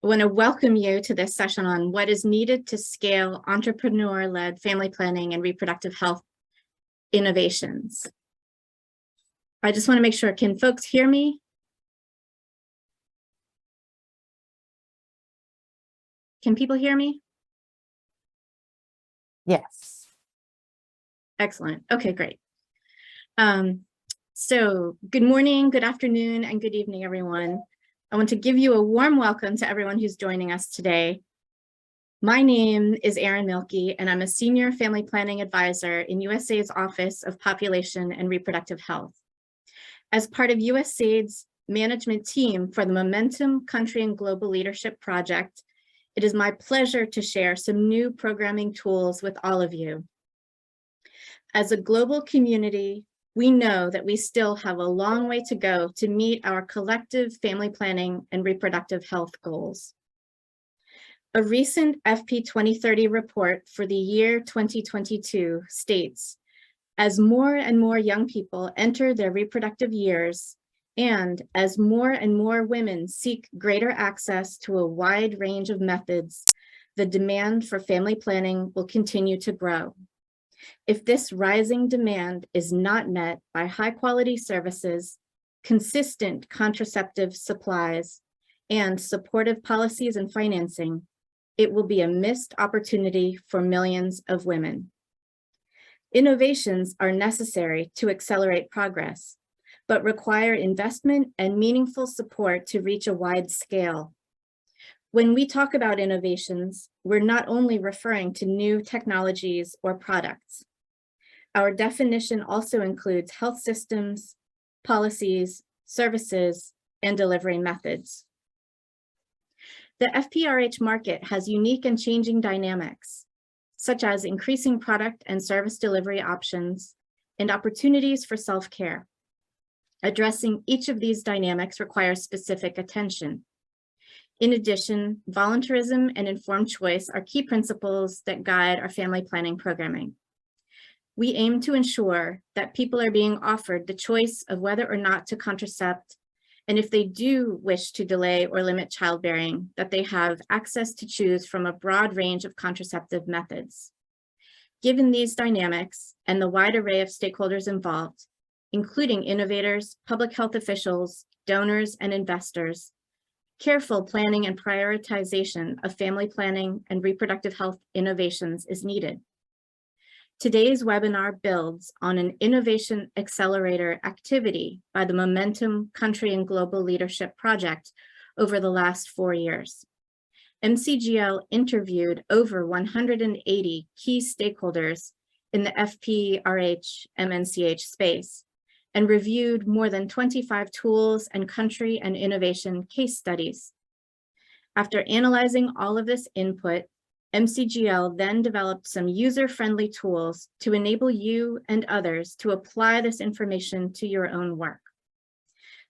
I want to welcome you to this session on what is needed to scale entrepreneur-led family planning and reproductive health innovations. I just want to make sure, can folks hear me? Can people hear me? Yes. Excellent. Okay, great. So good morning, good afternoon, and good evening, everyone. I want to give you a warm welcome to everyone who's joining us today. My name is Erin Mielke, and I'm a senior family planning advisor in USAID's Office of Population and Reproductive Health. As part of USAID's management team for the Momentum Country and Global Leadership Project, it is my pleasure to share some new programming tools with all of you. As a global community, we know that we still have a long way to go to meet our collective family planning and reproductive health goals. A recent FP 2030 report for the year 2022 states, as more and more young people enter their reproductive years, and as more and more women seek greater access to a wide range of methods, the demand for family planning will continue to grow. If this rising demand is not met by high-quality services, consistent contraceptive supplies, and supportive policies and financing, it will be a missed opportunity for millions of women. Innovations are necessary to accelerate progress, but require investment and meaningful support to reach a wide scale. When we talk about innovations, we're not only referring to new technologies or products. Our definition also includes health systems, policies, services, and delivery methods. The FPRH market has unique and changing dynamics, such as increasing product and service delivery options and opportunities for self-care. Addressing each of these dynamics requires specific attention. In addition, voluntarism and informed choice are key principles that guide our family planning programming. We aim to ensure that people are being offered the choice of whether or not to contracept, and if they do wish to delay or limit childbearing, that they have access to choose from a broad range of contraceptive methods. Given these dynamics and the wide array of stakeholders involved, including innovators, public health officials, donors, and investors, careful planning and prioritization of family planning and reproductive health innovations is needed. Today's webinar builds on an innovation accelerator activity by the Momentum Country and Global Leadership Project over the last 4 years. MCGL interviewed over 180 key stakeholders in the FPRH MNCH space and reviewed more than 25 tools and country and innovation case studies. After analyzing all of this input, MCGL then developed some user-friendly tools to enable you and others to apply this information to your own work.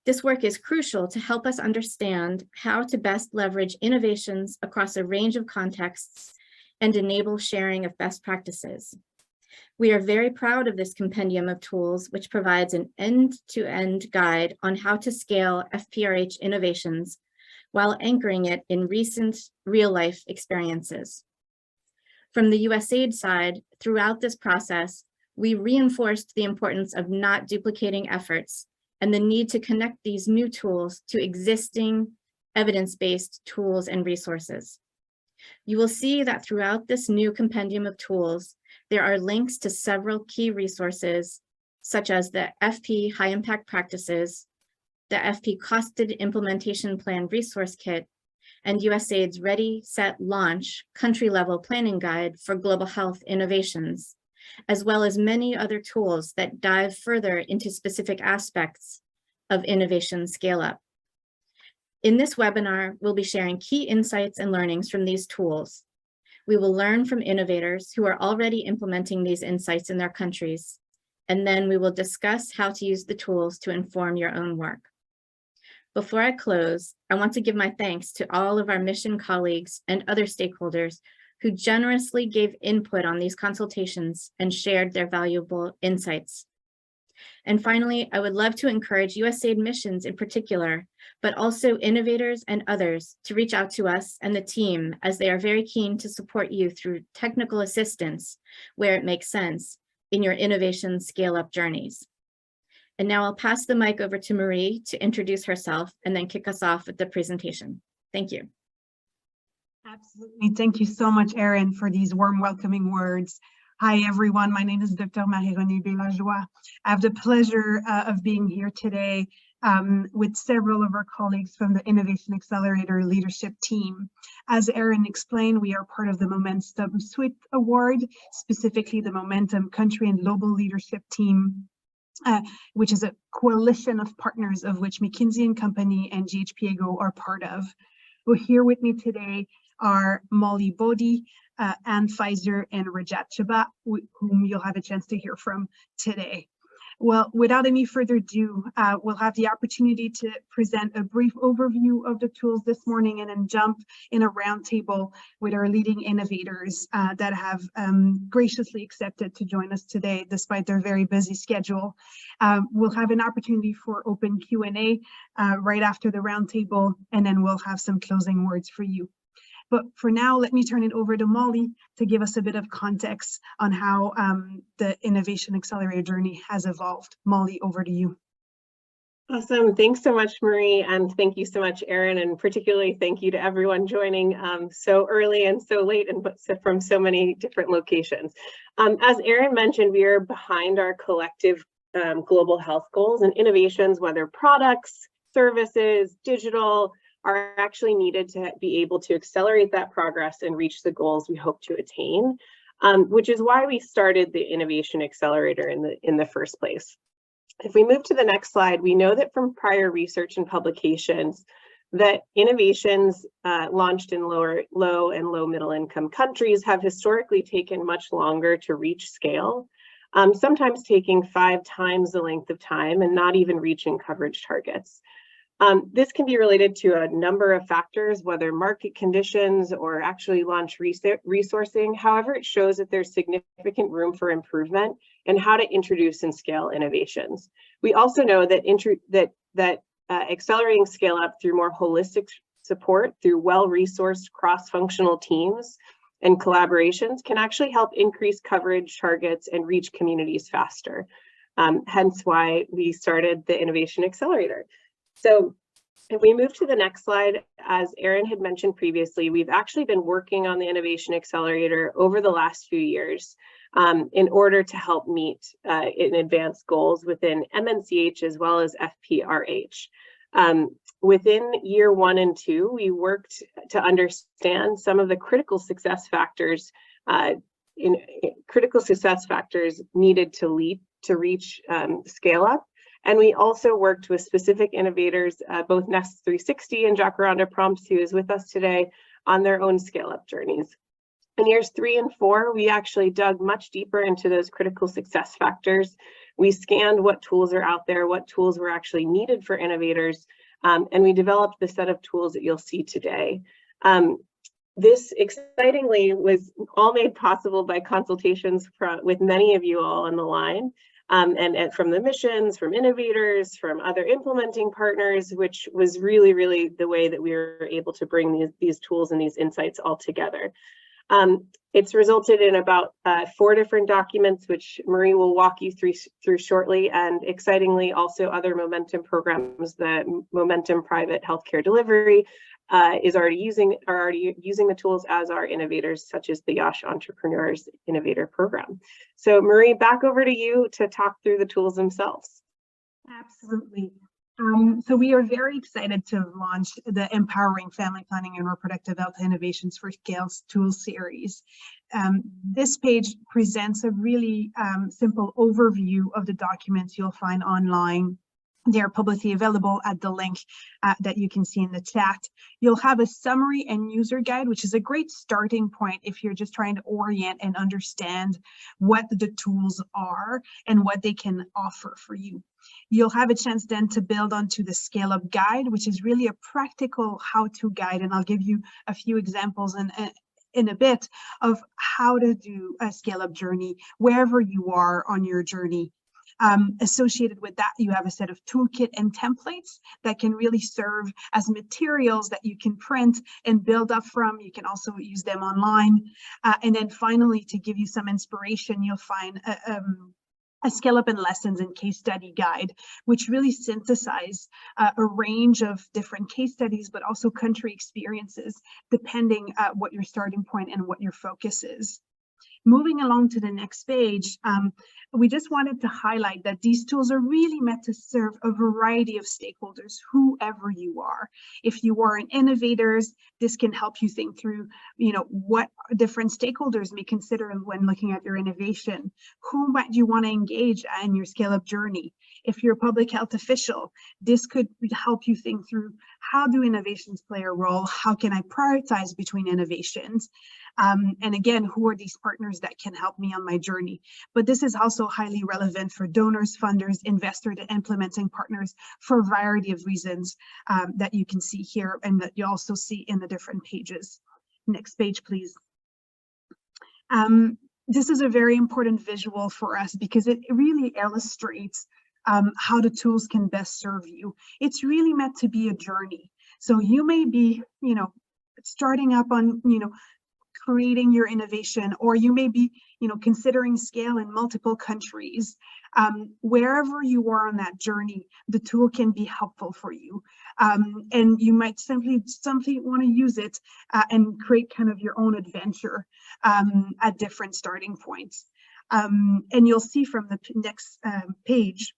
This work is crucial to help us understand how to best leverage innovations across a range of contexts and enable sharing of best practices. We are very proud of this compendium of tools, which provides an end-to-end guide on how to scale FPRH innovations while anchoring it in recent real-life experiences. From the USAID side, throughout this process, we reinforced the importance of not duplicating efforts and the need to connect these new tools to existing evidence-based tools and resources. You will see that throughout this new compendium of tools, there are links to several key resources, such as the FP High Impact Practices, the FP Costed Implementation Plan Resource Kit, and USAID's Ready, Set, Launch country-level planning guide for global health innovations, as well as many other tools that dive further into specific aspects of innovation scale-up. In this webinar, we'll be sharing key insights and learnings from these tools. We will learn from innovators who are already implementing these insights in their countries, and then we will discuss how to use the tools to inform your own work. Before I close, I want to give my thanks to all of our mission colleagues and other stakeholders who generously gave input on these consultations and shared their valuable insights. And finally, I would love to encourage USAID missions in particular, but also innovators and others to reach out to us and the team, as they are very keen to support you through technical assistance where it makes sense in your innovation scale-up journeys. And now I'll pass the mic over to Marie to introduce herself and then kick us off with the presentation. Thank you. Absolutely. Thank you so much, Erin, for these warm welcoming words. Hi, everyone. My name is Dr. Marie-Renée Bélajoie. I have the pleasure of being here today with several of our colleagues from the Innovation Accelerator leadership team. As Erin explained, we are part of the Momentum Suite Award, specifically the Momentum Country and Global Leadership Team, which is a coalition of partners of which McKinsey & Company and GHPAGO are part of. Well, here with me today are Molly Bodie, Anne Pfizer, and Rajat Chaba, whom you'll have a chance to hear from today. Well, without any further ado, we'll have the opportunity to present a brief overview of the tools this morning and then jump in a roundtable with our leading innovators that have graciously accepted to join us today despite their very busy schedule. We'll have an opportunity for open Q&A right after the roundtable, and then we'll have some closing words for you. But for now, let me turn it over to Molly to give us a bit of context on how the Innovation Accelerator journey has evolved. Molly, over to you. Awesome. Thanks so much, Marie. And thank you so much, Erin. And particularly thank you to everyone joining so early and so late and from so many different locations. As Erin mentioned, we are behind our collective global health goals, and innovations, whether products, services, digital, are actually needed to be able to accelerate that progress and reach the goals we hope to attain, which is why we started the Innovation Accelerator in the first place. If we move to the next slide, we know that from prior research and publications that innovations launched in low and low middle income countries have historically taken much longer to reach scale, sometimes taking 5 times the length of time and not even reaching coverage targets. This can be related to a number of factors, whether market conditions or actually launch resourcing. However, it shows that there's significant room for improvement in how to introduce and scale innovations. We also know that accelerating scale up through more holistic support, through well-resourced cross-functional teams and collaborations, can actually help increase coverage targets and reach communities faster. Hence why we started the Innovation Accelerator. So if we move to the next slide, as Erin had mentioned previously, we've actually been working on the Innovation Accelerator over the last few years in order to help meet and advance goals within MNCH as well as FPRH. Within year 1 and 2, we worked to understand some of the critical success factors needed to reach scale up. And we also worked with specific innovators, both Nest 360 and Jacaranda Prompts, who is with us today, on their own scale-up journeys. In years 3 and 4, we actually dug much deeper into those critical success factors. We scanned what tools are out there, what tools were actually needed for innovators, and we developed the set of tools that you'll see today. This excitingly was all made possible by consultations with many of you all on the line. And from the missions, from innovators, from other implementing partners, which was really, really the way that we were able to bring these tools and these insights all together. It's resulted in about 4 different documents, which Marie will walk you through shortly, and excitingly also other Momentum programs. The Momentum Private Healthcare Delivery are already using the tools, as are innovators such as the Yash Entrepreneurs Innovator Program. So Marie, back over to you to talk through the tools themselves. Absolutely. So we are very excited to launch the Empowering Family Planning and Reproductive Health Innovations for Scale tool series. This page presents a really simple overview of the documents you'll find online. They are publicly available at the link that you can see in the chat. You'll have a summary and user guide, which is a great starting point if you're just trying to orient and understand what the tools are and what they can offer for you. You'll have a chance then to build onto the Scale Up Guide, which is really a practical how-to guide, and I'll give you a few examples in a bit of how to do a scale-up journey wherever you are on your journey. Associated with that, you have a set of toolkit and templates that can really serve as materials that you can print and build up from. You can also use them online. And then finally, to give you some inspiration, you'll find a Scale Up in Lessons and case study guide, which really synthesize a range of different case studies, but also country experiences, depending what your starting point and what your focus is. Moving along to the next page, we just wanted to highlight that these tools are really meant to serve a variety of stakeholders, whoever you are. If you are an innovator, this can help you think through, what different stakeholders may consider when looking at your innovation. Who might you want to engage in your scale-up journey? If you're a public health official, this could help you think through, how do innovations play a role? How can I prioritize between innovations? And again, who are these partners that can help me on my journey? But this is also highly relevant for donors, funders, investors, and implementing partners for a variety of reasons that you can see here and that you also see in the different pages. Next page, please. This is a very important visual for us because it really illustrates how the tools can best serve you. It's really meant to be a journey. So you may be, starting up on, creating your innovation, or you may be, considering scale in multiple countries. Wherever you are on that journey, the tool can be helpful for you. And you might simply want to use it and create kind of your own adventure at different starting points. And you'll see from the next page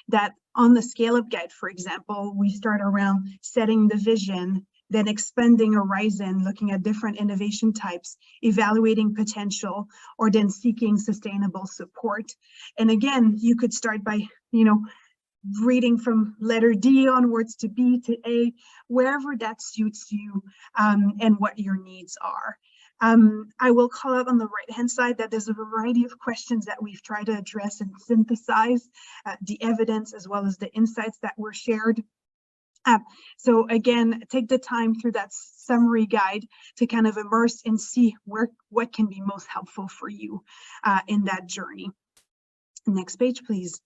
that on the Scale Up Guide, for example, we start around setting the vision, then expanding horizon, looking at different innovation types, evaluating potential, or then seeking sustainable support. And again, you could start by, reading from letter D onwards to B to A, wherever that suits you and what your needs are. I will call out on the right-hand side that there's a variety of questions that we've tried to address and synthesize the evidence as well as the insights that were shared. So again, take the time through that summary guide to kind of immerse and see what can be most helpful for you in that journey. Next page, please.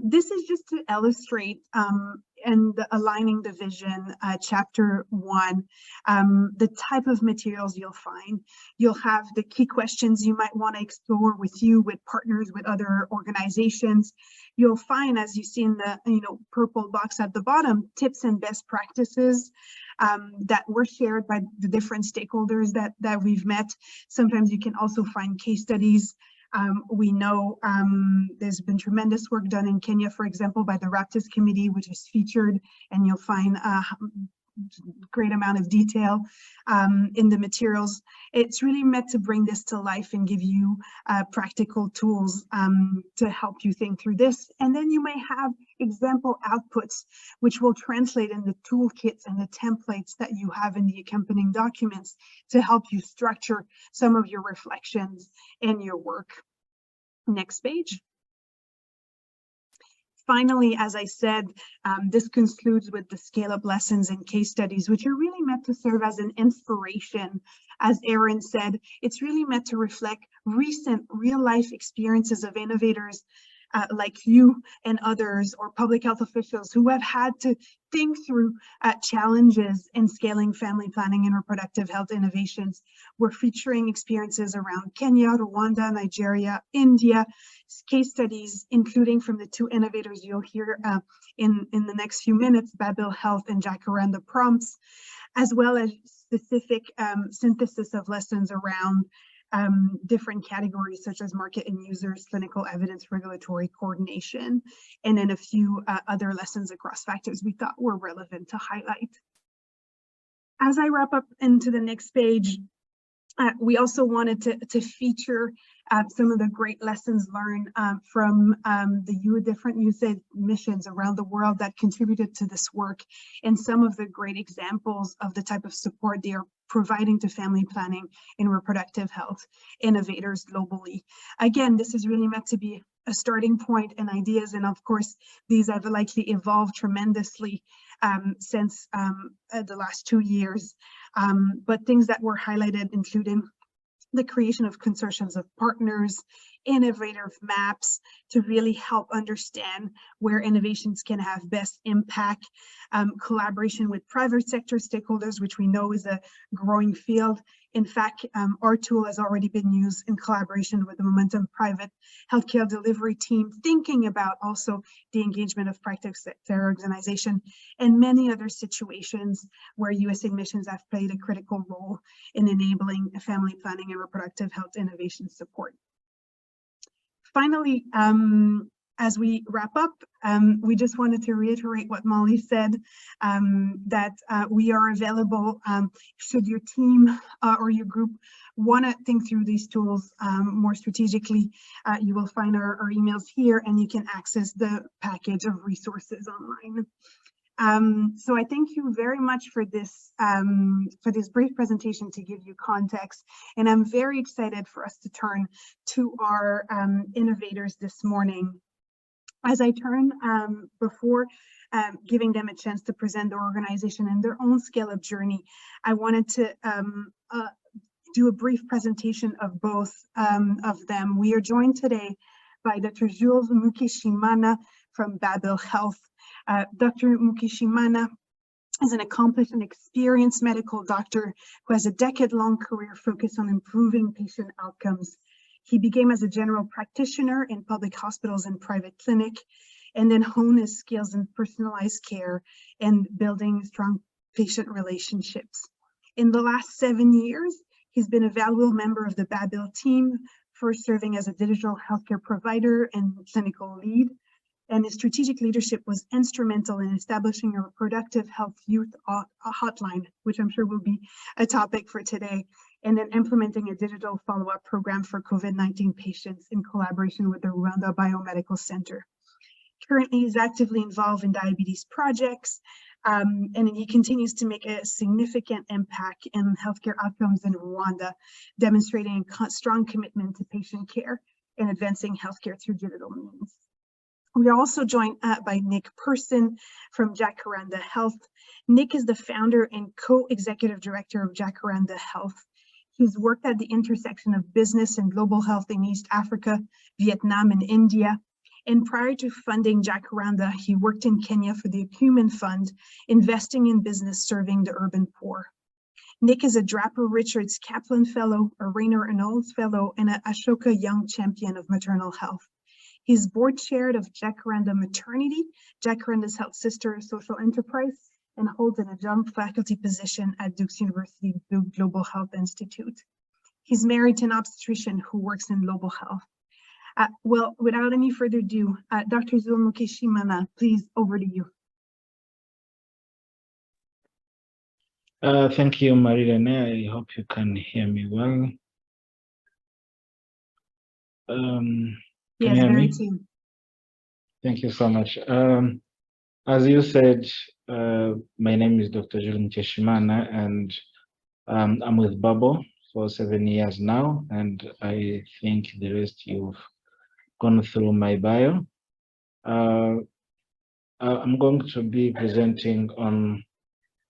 This is just to illustrate and aligning the vision, chapter 1, the type of materials you'll find. You'll have the key questions you might want to explore with partners, with other organizations. You'll find, as you see in the purple box at the bottom, tips and best practices that were shared by the different stakeholders that we've met. Sometimes you can also find case studies. We know there's been tremendous work done in Kenya, for example, by the Reproductive Committee, which is featured, and you'll find a great amount of detail in the materials. It's really meant to bring this to life and give you practical tools to help you think through this. And then you may have example outputs, which will translate in the toolkits and the templates that you have in the accompanying documents to help you structure some of your reflections and your work. Next page. Finally, as I said, this concludes with the scale-up lessons and case studies, which are really meant to serve as an inspiration. As Erin said, it's really meant to reflect recent real-life experiences of innovators like you and others, or public health officials who have had to think through challenges in scaling family planning and reproductive health innovations. We're featuring experiences around Kenya, Rwanda, Nigeria, India, case studies, including from the 2 innovators you'll hear in the next few minutes, Babil Health and Jacaranda Prompts, as well as specific synthesis of lessons around different categories such as market and users, clinical evidence, regulatory coordination, and then a few other lessons across factors we thought were relevant to highlight. As I wrap up into the next page, we also wanted to feature some of the great lessons learned from the different USAID missions around the world that contributed to this work, and some of the great examples of the type of support they are providing to family planning and reproductive health innovators globally. Again, this is really meant to be a starting point and ideas, and of course, these have likely evolved tremendously since the last 2 years. But things that were highlighted including the creation of consortiums of partners innovative maps to really help understand where innovations can have best impact, collaboration with private sector stakeholders, which we know is a growing field. In fact, our tool has already been used in collaboration with the Momentum private healthcare delivery team, thinking about also the engagement of private sector organization and many other situations where USAID missions have played a critical role in enabling family planning and reproductive health innovation support. Finally, as we wrap up, we just wanted to reiterate what Molly said, that we are available should your team or your group want to think through these tools more strategically. You will find our emails here, and you can access the package of resources online. So I thank you very much for this brief presentation to give you context, and I'm very excited for us to turn to our innovators this morning. As I turn, before giving them a chance to present their organization and their own scale-up journey, I wanted to do a brief presentation of both of them. We are joined today by Dr. Jules Mukeshimana from Babel Health. Dr. Mukeshimana is an accomplished and experienced medical doctor who has a decade-long career focused on improving patient outcomes. He began as a general practitioner in public hospitals and private clinic, and then honed his skills in personalized care and building strong patient relationships. In the last 7 years, he's been a valuable member of the Babel team, first serving as a digital healthcare provider and clinical lead. And his strategic leadership was instrumental in establishing a reproductive health youth hotline, which I'm sure will be a topic for today, and then implementing a digital follow-up program for COVID-19 patients in collaboration with the Rwanda Biomedical Center. Currently, he's actively involved in diabetes projects, and he continues to make a significant impact in healthcare outcomes in Rwanda, demonstrating a strong commitment to patient care and advancing healthcare through digital means. We are also joined by Nick Person from Jacaranda Health. Nick is the founder and co-executive director of Jacaranda Health. He's worked at the intersection of business and global health in East Africa, Vietnam, and India. And prior to funding Jacaranda, he worked in Kenya for the Acumen Fund, investing in business serving the urban poor. Nick is a Draper Richards Kaplan Fellow, a Rayner Reynolds Fellow, and an Ashoka Young Champion of Maternal Health. He's board chaired of Jacaranda Maternity, Jacaranda's health sister social enterprise, and holds an adjunct faculty position at Duke's University Duke Global Health Institute. He's married to an obstetrician who works in global health. Well, without any further ado, Dr. Jules Mukeshimana, please, over to you. Thank you, Marie-Renee. I hope you can hear me well. Can you hear me? Thank you so much. As you said, my name is Dr. Jules Mukeshimana, and I'm with Babel for 7 years now, and I think the rest you've gone through my bio. I'm going to be presenting on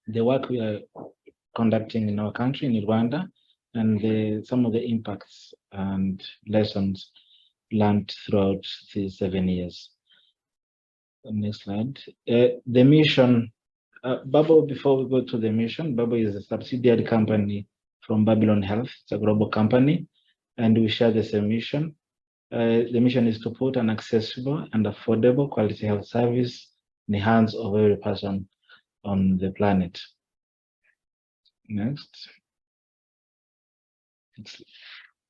the work we are conducting in our country, in Rwanda, and some of the impacts and lessons learned throughout these 7 years. Next slide. The mission, Babel, before we go to the mission, Babel is a subsidiary company from Babylon Health. It's a global company, and we share the same mission. The mission is to put an accessible and affordable quality health service in the hands of every person on the planet. Next.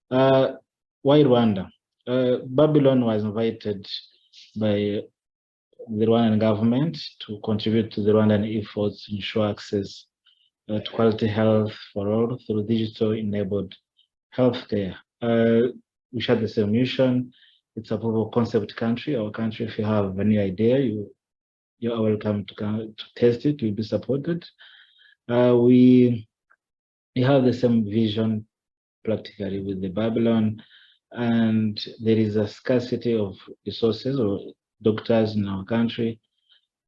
Why Rwanda? Babylon was invited by the Rwandan government to contribute to the Rwandan efforts to ensure access to quality health for all through digital-enabled healthcare. We share the same mission. It's a proof of concept country. Our country, if you have any idea, you're welcome to test it. You'll be supported. We have the same vision practically with the Babylon, and there is a scarcity of resources or doctors in our country,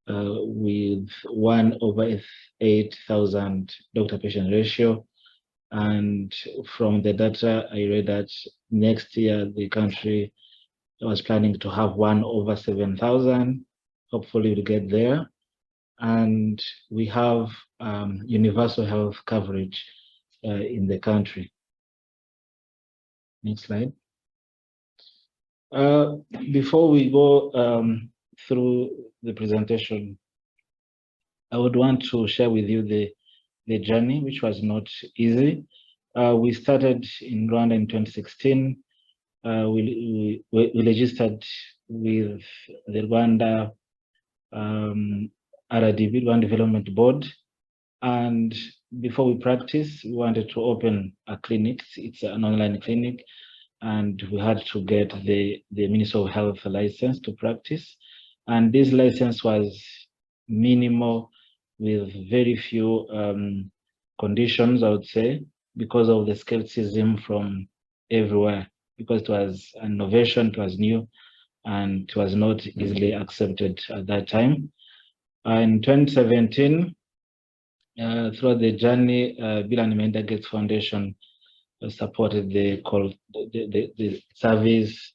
with 1/8,000 doctor-patient ratio. And from the data, I read that next year the country was planning to have 1 over 7,000. Hopefully we'll get there. And we have universal health coverage in the country. Next slide. Before we go through the presentation, I would want to share with you the journey, which was not easy. We started in Rwanda in 2016. We registered with the Rwanda RDB, Rwanda Development Board. And before we practice, we wanted to open a clinic. It's an online clinic. And we had to get the Ministry of Health license to practice. And this license was minimal with very few conditions, I would say, because of the skepticism from everywhere, because it was an innovation, it was new, and it was not easily accepted at that time. In 2017, throughout the journey, Bill and Melinda Gates Foundation supported the service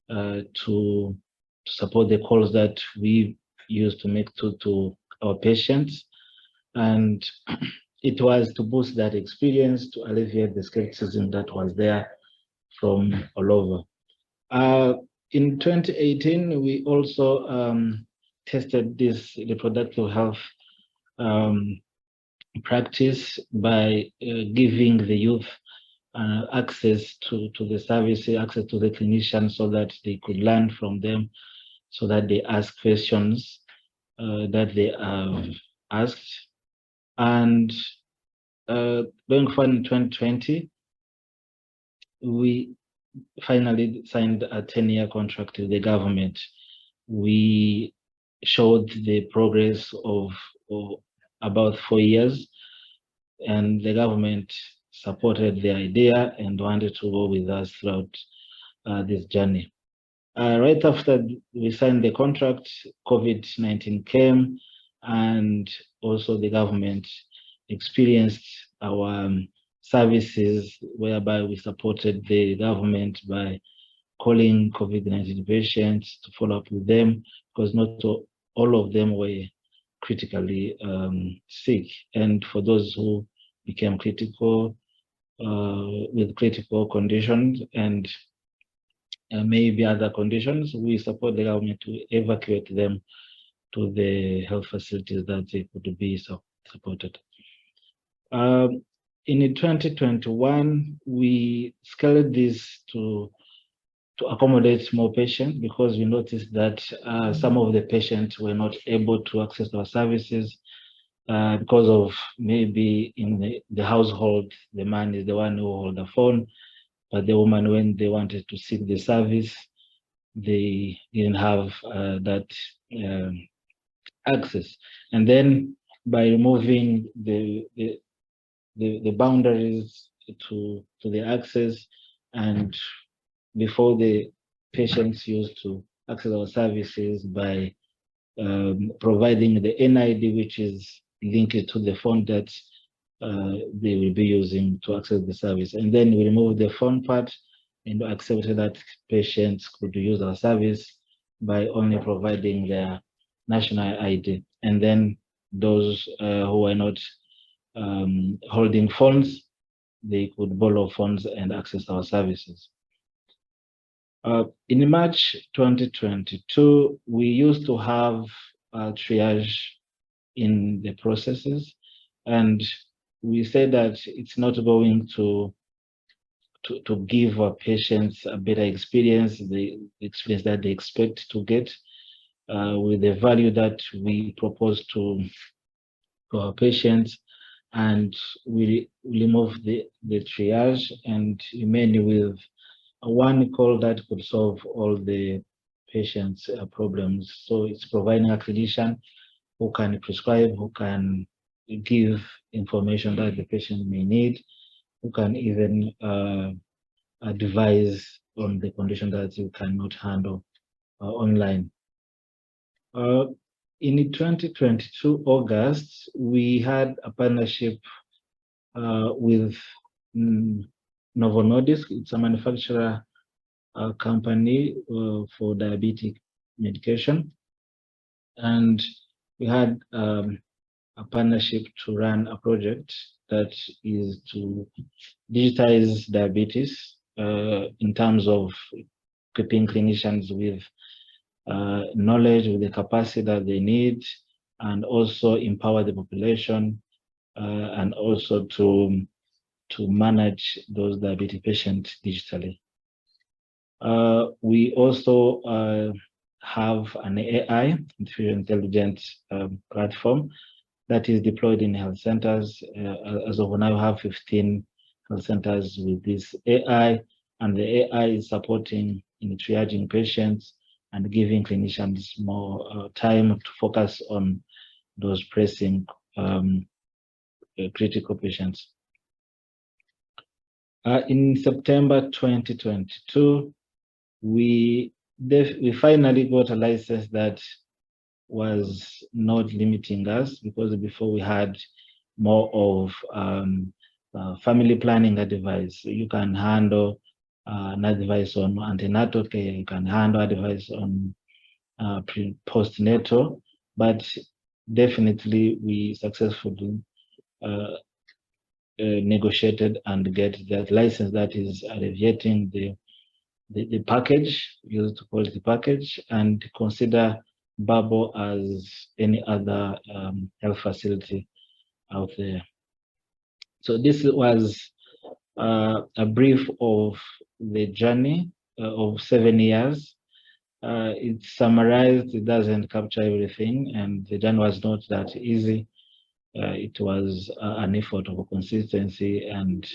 to support the calls that we used to make to our patients. And it was to boost that experience, to alleviate the skepticism that was there from all over. In 2018, we also tested this reproductive health practice by giving the youth access to the services, access to the clinicians, so that they could learn from them, so that they ask questions that they have asked. And going forward in 2020, we finally signed a 10-year contract with the government. We showed the progress of about 4 years, and the government supported the idea and wanted to go with us throughout this journey. Right after we signed the contract, COVID-19 came, and also the government experienced our services, whereby we supported the government by calling COVID-19 patients to follow up with them, because not all of them were critically sick. And for those who became critical, with critical conditions and maybe other conditions, we support the government to evacuate them to the health facilities that they could be supported. In 2021, we scaled this to accommodate more patients, because we noticed that some of the patients were not able to access our services because of maybe in the household, the man is the one who holds the phone, but the woman, when they wanted to seek the service, they didn't have that access. And then by removing the boundaries to the access, and before the patients used to access our services by providing the NID, which is linked to the phone that they will be using to access the service. And then we removed the phone part and accepted that patients could use our service by only providing their national ID. And then those who are not holding phones, they could borrow phones and access our services. In March 2022, we used to have triage in the processes, and we said that it's not going to give our patients a better experience, the experience that they expect to get, with the value that we propose to our patients. And we remove the triage and remain with one call that could solve all the patients' problems. So it's providing a clinician who can prescribe, who can give information that the patient may need, who can even advise on the condition that you cannot handle online. In 2022 August, we had a partnership with Novo Nordisk. It's a manufacturer company for diabetic medication. And we had a partnership to run a project that is to digitize diabetes in terms of equipping clinicians with knowledge, with the capacity that they need, and also empower the population, and also to manage those diabetic patients digitally. We also have an AI, artificial intelligence platform that is deployed in health centers. As of now, we have 15 health centers with this AI, and the AI is supporting in triaging patients and giving clinicians more time to focus on those pressing critical patients. In September 2022, we finally got a license that was not limiting us, because before we had more of family planning advice. You can handle an advice on antenatal care, you can handle advice on postnatal, but definitely we successfully negotiated and get that license that is alleviating the package, used to call it the package, and consider Babo as any other health facility out there. So this was a brief of the journey of 7 years. It's summarized, it doesn't capture everything, and the journey was not that easy. It was an effort of consistency and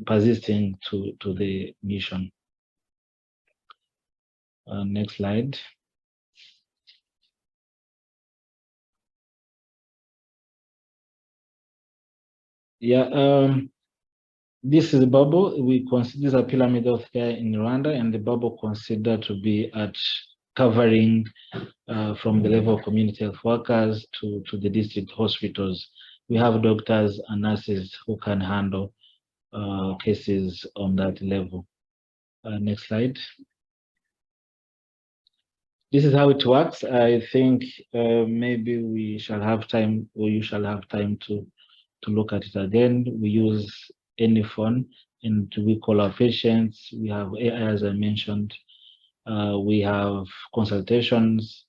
persisting to the mission. Next slide. Yeah, this is the bubble. We consider this a pyramid of care in Rwanda, and the bubble considered to be at covering from the level of community health workers to the district hospitals. We have doctors and nurses who can handle cases on that level. Next slide. This is how it works. I think maybe we shall have time, or you shall have time to look at it again. We use any phone, and we call our patients. We have AI, as I mentioned. We have consultations.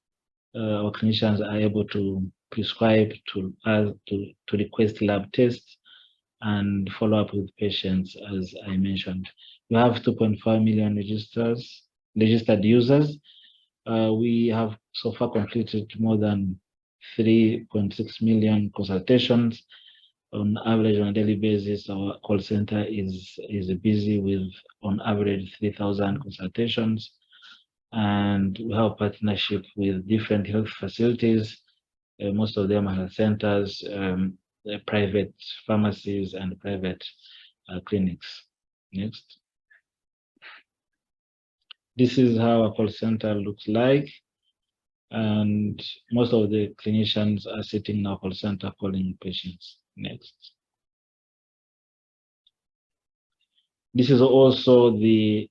Our clinicians are able to prescribe, to request lab tests, and follow up with patients, as I mentioned. We have 2.5 million registered users. We have so far completed more than 3.6 million consultations. On average, on a daily basis, our call center is busy with, on average, 3,000 consultations. And we have partnership with different health facilities. Most of them are health centers, private pharmacies, and private clinics. Next. This is how a call center looks like. And most of the clinicians are sitting in our call center calling patients. Next. This is also the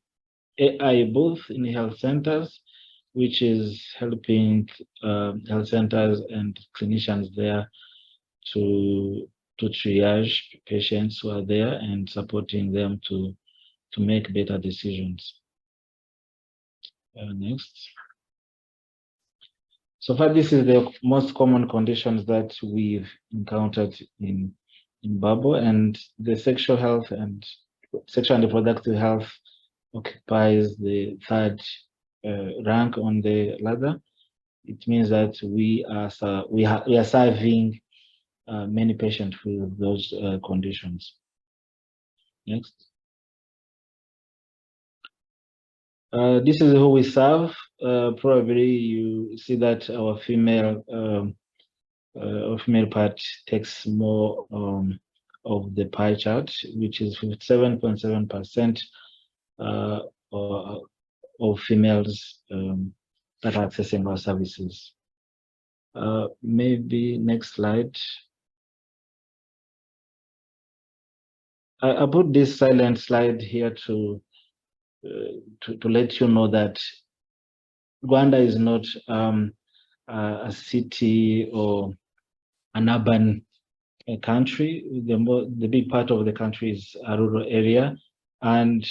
AI booth in health centers, which is helping health centers and clinicians there to triage patients who are there and supporting them to make better decisions. Next. So far, this is the most common conditions that we've encountered in Babo, and the sexual health and sexual and reproductive health occupies the third rank on the ladder. It means that we are serving many patients with those conditions. Next. This is who we serve. Probably you see that our female part takes more of the pie chart, which is 57.7% of females that are accessing our services. Maybe next slide. I put this silent slide here to let you know that Rwanda is not a city or an urban country. The big part of the country is a rural area. And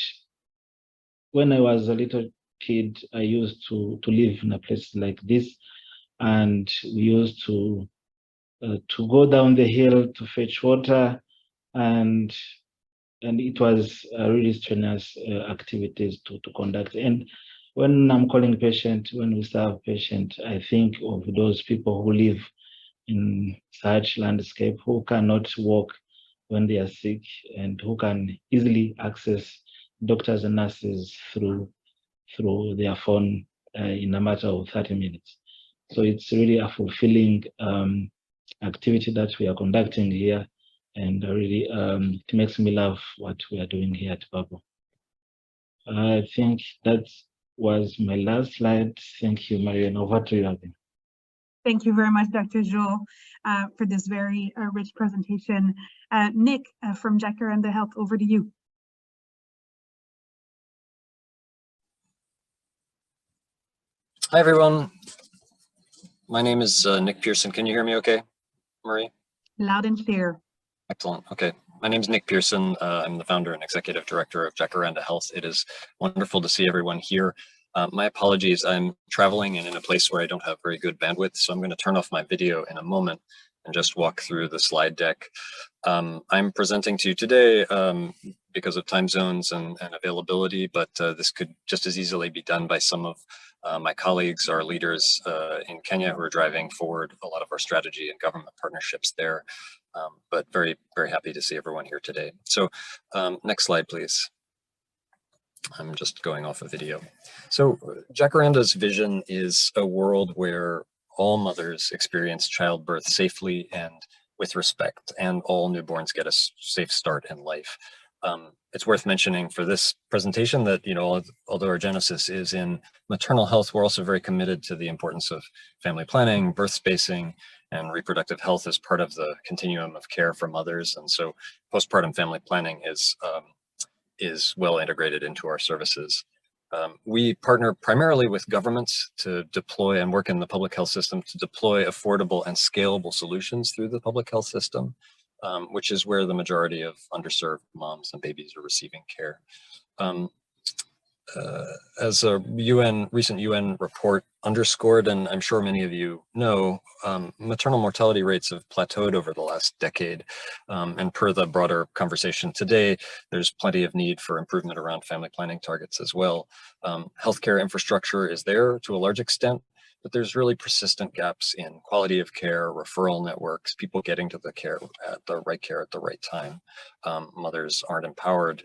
when I was a little kid, I used to live in a place like this, and we used to go down the hill to fetch water, and it was really strenuous activities to conduct. And when I'm calling patient, when we serve patient, I think of those people who live in such landscape, who cannot walk when they are sick, and who can easily access doctors and nurses through their phone in a matter of 30 minutes. So it's really a fulfilling activity that we are conducting here, and really it makes me love what we are doing here at Babo. I think that was my last slide. Thank you, Marianne. Over to you again. Thank you very much, Dr. Joel, for this very rich presentation. Nick from Jacaranda Health, over to you. Hi, everyone. My name is Nick Pearson. Can you hear me okay, Marie? Loud and clear. Excellent. Okay. My name is Nick Pearson. I'm the founder and executive director of Jacaranda Health. It is wonderful to see everyone here. My apologies. I'm traveling and in a place where I don't have very good bandwidth, so I'm going to turn off my video in a moment and just walk through the slide deck. I'm presenting to you today because of time zones and availability, but this could just as easily be done by some of my colleagues, our leaders in Kenya, who are driving forward a lot of our strategy and government partnerships there. But very, very happy to see everyone here today. So next slide, please. I'm just going off a video. So Jacaranda's vision is a world where all mothers experience childbirth safely and with respect, and all newborns get a safe start in life. It's worth mentioning for this presentation that, you know, although our genesis is in maternal health, we're also very committed to the importance of family planning, birth spacing, and reproductive health as part of the continuum of care for mothers. And so postpartum family planning is well integrated into our services. We partner primarily with governments to deploy and work in the public health system to deploy affordable and scalable solutions through the public health system, which is where the majority of underserved moms and babies are receiving care. As a recent UN report underscored, and I'm sure many of you know, maternal mortality rates have plateaued over the last decade. And per the broader conversation today, there's plenty of need for improvement around family planning targets as well. Healthcare infrastructure is there to a large extent, but there's really persistent gaps in quality of care, referral networks, people getting to the care at the right time. Mothers aren't empowered.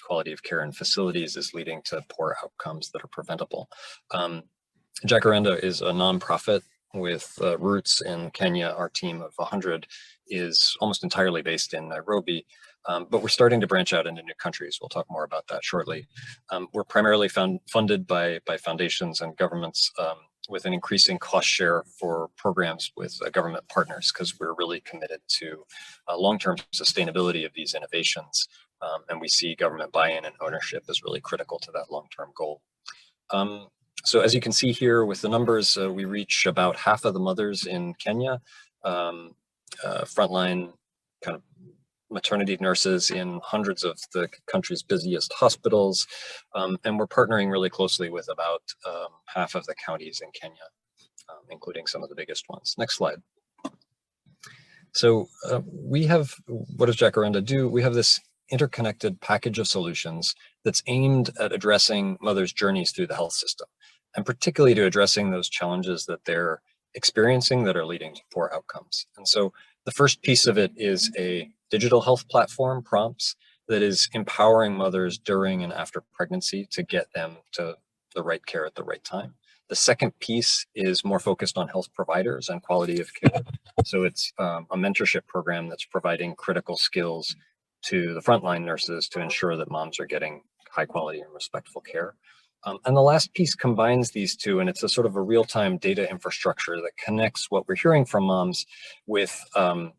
Quality of care in facilities is leading to poor outcomes that are preventable. Jacaranda is a nonprofit with roots in Kenya. Our team of 100 is almost entirely based in Nairobi, but we're starting to branch out into new countries. We'll talk more about that shortly. We're primarily funded by foundations and governments with an increasing cost share for programs with government partners, because we're really committed to long-term sustainability of these innovations. And we see government buy-in and ownership as really critical to that long-term goal. So as you can see here with the numbers, we reach about half of the mothers in Kenya, frontline kind of maternity nurses in hundreds of the country's busiest hospitals. And we're partnering really closely with about half of the counties in Kenya, including some of the biggest ones. Next slide. So we have, what does Jacaranda do? We have this interconnected package of solutions that's aimed at addressing mothers' journeys through the health system, and particularly to addressing those challenges that they're experiencing that are leading to poor outcomes. And so the first piece of it is a digital health platform, Prompts, that is empowering mothers during and after pregnancy to get them to the right care at the right time. The second piece is more focused on health providers and quality of care. So it's a mentorship program that's providing critical skills to the frontline nurses to ensure that moms are getting high quality and respectful care. And the last piece combines these two, and it's a sort of a real-time data infrastructure that connects what we're hearing from moms with and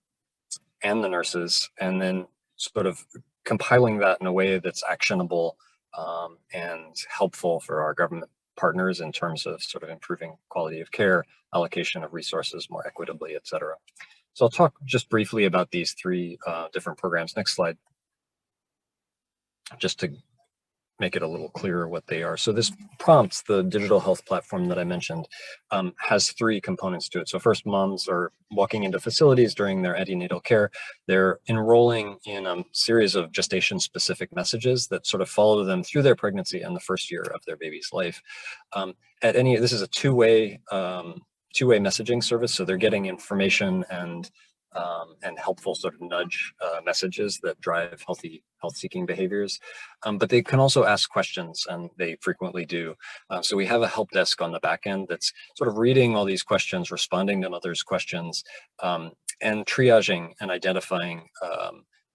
the nurses, and then sort of compiling that in a way that's actionable and helpful for our government partners in terms of sort of improving quality of care, allocation of resources more equitably, et cetera. So I'll talk just briefly about these three different programs. Next slide. Just to make it a little clearer what they are. So this prompts, the digital health platform that I mentioned, has three components to it. So first, moms are walking into facilities during their antenatal care. They're enrolling in a series of gestation-specific messages that sort of follow them through their pregnancy and the first year of their baby's life. This is a two-way messaging service, so they're getting information and helpful sort of nudge messages that drive healthy health-seeking behaviors. But they can also ask questions, and they frequently do. So we have a help desk on the back end that's sort of reading all these questions, responding to others' questions, and triaging and identifying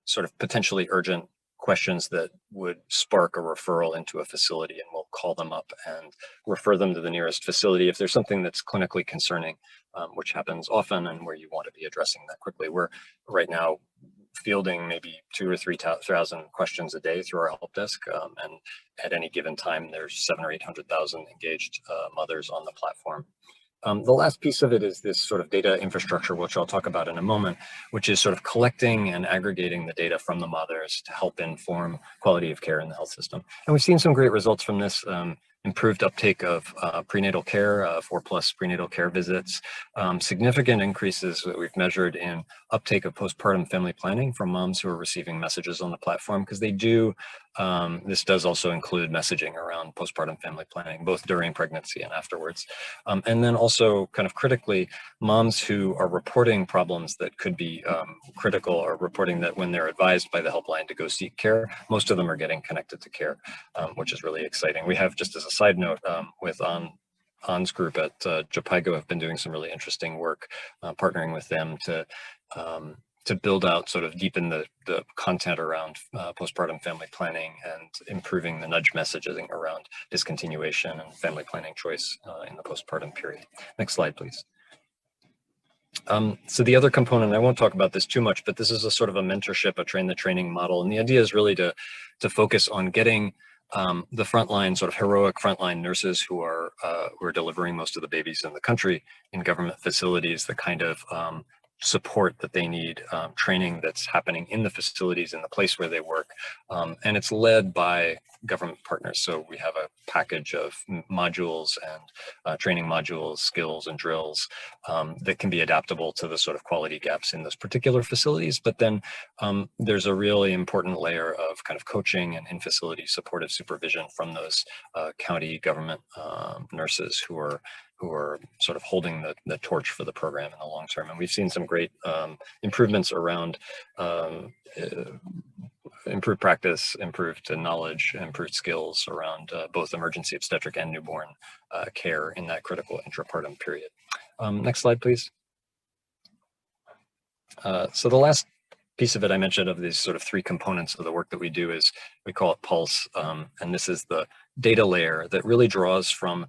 sort of potentially urgent questions that would spark a referral into a facility, and we'll call them up and refer them to the nearest facility if there's something that's clinically concerning, which happens often and where you want to be addressing that quickly. We're right now fielding maybe 2,000 or 3,000 questions a day through our help desk, and at any given time there's 700,000 or 800,000 engaged mothers on the platform. The last piece of it is this sort of data infrastructure, which I'll talk about in a moment, which is sort of collecting and aggregating the data from the mothers to help inform quality of care in the health system. And we've seen some great results from this. Improved uptake of prenatal care, 4+ prenatal care visits, significant increases that we've measured in uptake of postpartum family planning from moms who are receiving messages on the platform, because they do, this does also include messaging around postpartum family planning, both during pregnancy and afterwards. And then also kind of critically, moms who are reporting problems that could be critical, or reporting that when they're advised by the helpline to go seek care, most of them are getting connected to care, which is really exciting. We have, just as a side note, with An's group at JPIGO have been doing some really interesting work, partnering with them to build out, sort of deepen the content around postpartum family planning and improving the nudge messaging around discontinuation and family planning choice in the postpartum period. Next slide, please. So the other component, I won't talk about this too much, but this is a sort of a mentorship, a train the training model. And the idea is really to focus on getting the frontline, sort of heroic frontline nurses who are delivering most of the babies in the country in government facilities, the kind of support that they need, training that's happening in the facilities, in the place where they work. And it's led by government partners. So we have a package of modules and training modules, skills and drills that can be adaptable to the sort of quality gaps in those particular facilities. But then there's a really important layer of kind of coaching and in-facility supportive supervision from those county government nurses who are sort of holding the torch for the program in the long term. And we've seen some great improvements around improved practice, improved knowledge, improved skills around both emergency obstetric and newborn care in that critical intrapartum period. Next slide, please. So the last piece of it I mentioned, of these sort of three components of the work that we do, is we call it Pulse. And this is the data layer that really draws from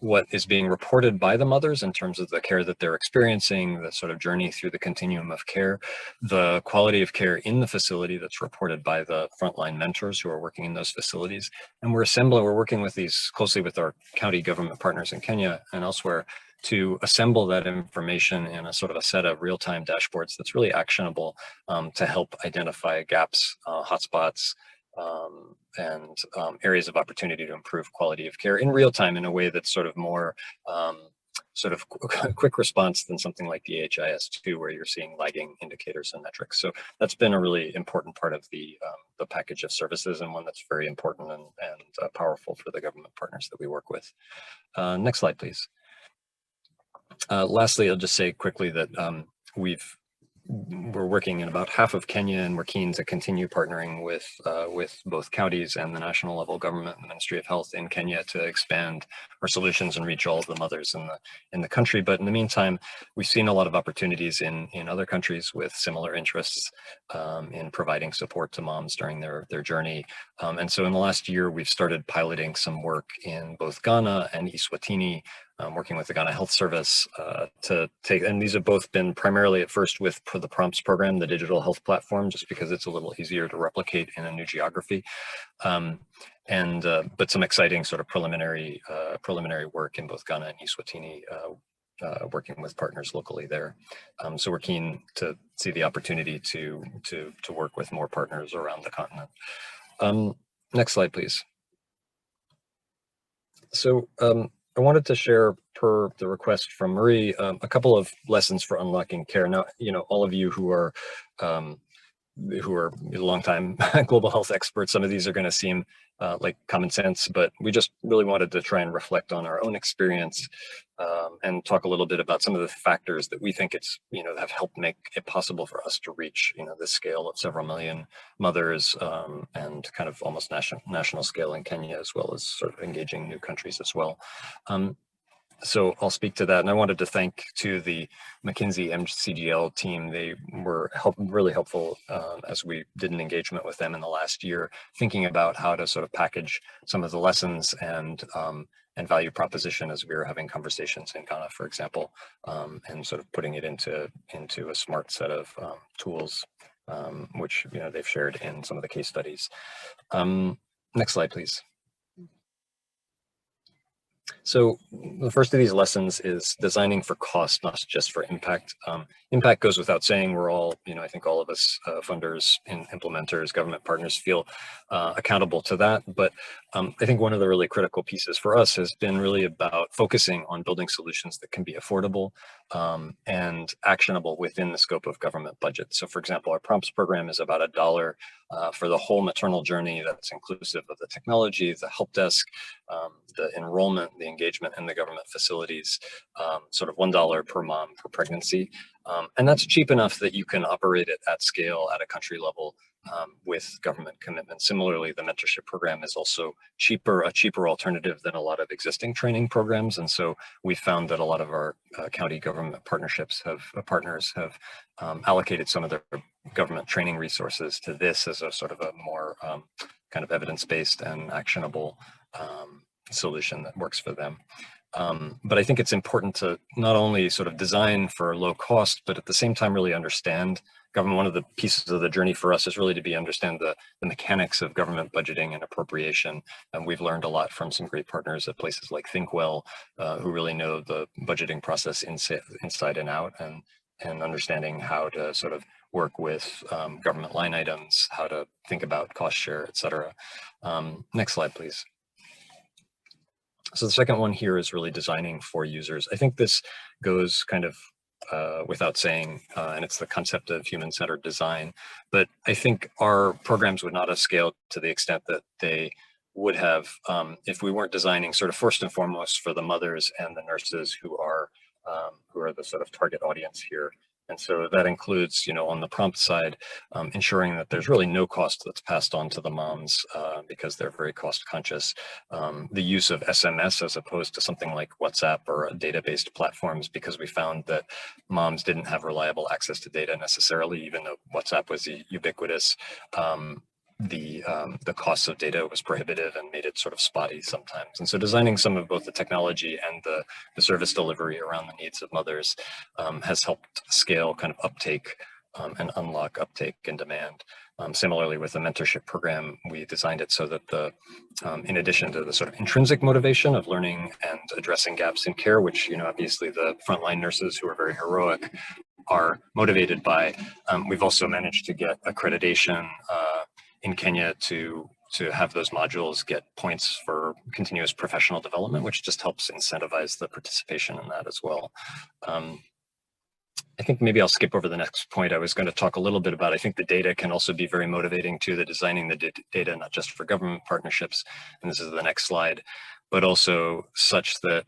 what is being reported by the mothers in terms of the care that they're experiencing, the sort of journey through the continuum of care, the quality of care in the facility that's reported by the frontline mentors who are working in those facilities. And we're working with these closely with our county government partners in Kenya and elsewhere to assemble that information in a sort of a set of real-time dashboards that's really actionable to help identify gaps, hotspots, and areas of opportunity to improve quality of care in real time, in a way that's sort of more sort of quick response than something like the HIS2, where you're seeing lagging indicators and metrics. So that's been a really important part of the package of services, and one that's very important and powerful for the government partners that we work with. Next slide, please. Lastly, I'll just say quickly that we're working in about half of Kenya, and we're keen to continue partnering with both counties and the national level government and the Ministry of Health in Kenya to expand our solutions and reach all of the mothers in the country. But in the meantime, we've seen a lot of opportunities in other countries with similar interests in providing support to moms during their journey. And so in the last year, we've started piloting some work in both Ghana and Eswatini, working with the Ghana Health Service to take, and these have both been primarily at first with the Prompts program, the digital health platform, just because it's a little easier to replicate in a new geography. But some exciting sort of preliminary work in both Ghana and Eswatini, working with partners locally there. So we're keen to see the opportunity to work with more partners around the continent. Next slide, please. So I wanted to share, per the request from Marie, a couple of lessons for unlocking care. Now, all of you who are longtime global health experts, some of these are going to seem like common sense, but we just really wanted to try and reflect on our own experience and talk a little bit about some of the factors that we think have helped make it possible for us to reach this scale of several million mothers and kind of almost national scale in Kenya, as well as sort of engaging new countries as well. So I'll speak to that. And I wanted to thank to the McKinsey MCGL team. They were really helpful as we did an engagement with them in the last year, thinking about how to sort of package some of the lessons and value proposition as we were having conversations in Ghana, for example, and sort of putting it into a smart set of tools, which they've shared in some of the case studies. Next slide, please. So the first of these lessons is designing for cost, not just for impact. Impact goes without saying. We're all, I think all of us funders and implementers, government partners feel accountable to that. But I think one of the really critical pieces for us has been really about focusing on building solutions that can be affordable and actionable within the scope of government budget. So for example, our Prompts program is about $1 for the whole maternal journey. That's inclusive of the technology, the help desk, the enrollment, the engagement in the government facilities, sort of $1 per mom per pregnancy. And that's cheap enough that you can operate it at scale at a country level with government commitment. Similarly, the mentorship program is also a cheaper alternative than a lot of existing training programs. And so we found that a lot of our county government partners have allocated some of their government training resources to this as a sort of a more kind of evidence-based and actionable solution that works for them. But I think it's important to not only sort of design for low cost, but at the same time really understand government. One of the pieces of the journey for us is really to understand the mechanics of government budgeting and appropriation. And we've learned a lot from some great partners at places like ThinkWell, who really know the budgeting process inside and out, and understanding how to sort of work with government line items, how to think about cost share, et cetera. Next slide, please. So the second one here is really designing for users. I think this goes kind of without saying, and it's the concept of human-centered design. But I think our programs would not have scaled to the extent that they would have if we weren't designing sort of first and foremost for the mothers and the nurses who are the sort of target audience here. And so that includes, on the prompt side, ensuring that there's really no cost that's passed on to the moms because they're very cost conscious. The use of SMS as opposed to something like WhatsApp or data-based platforms, because we found that moms didn't have reliable access to data necessarily, even though WhatsApp was ubiquitous. The cost of data was prohibitive and made it sort of spotty sometimes. And so designing some of both the technology and the service delivery around the needs of mothers has helped scale kind of uptake and unlock uptake and demand. Similarly, with the mentorship program, we designed it so that in addition to the sort of intrinsic motivation of learning and addressing gaps in care, which, obviously the frontline nurses who are very heroic are motivated by, we've also managed to get accreditation in Kenya to have those modules get points for continuous professional development, which just helps incentivize the participation in that as well. I think maybe I'll skip over the next point. I was going to talk a little bit about, I think the data can also be very motivating to the designing the data, not just for government partnerships, and this is the next slide, but also such that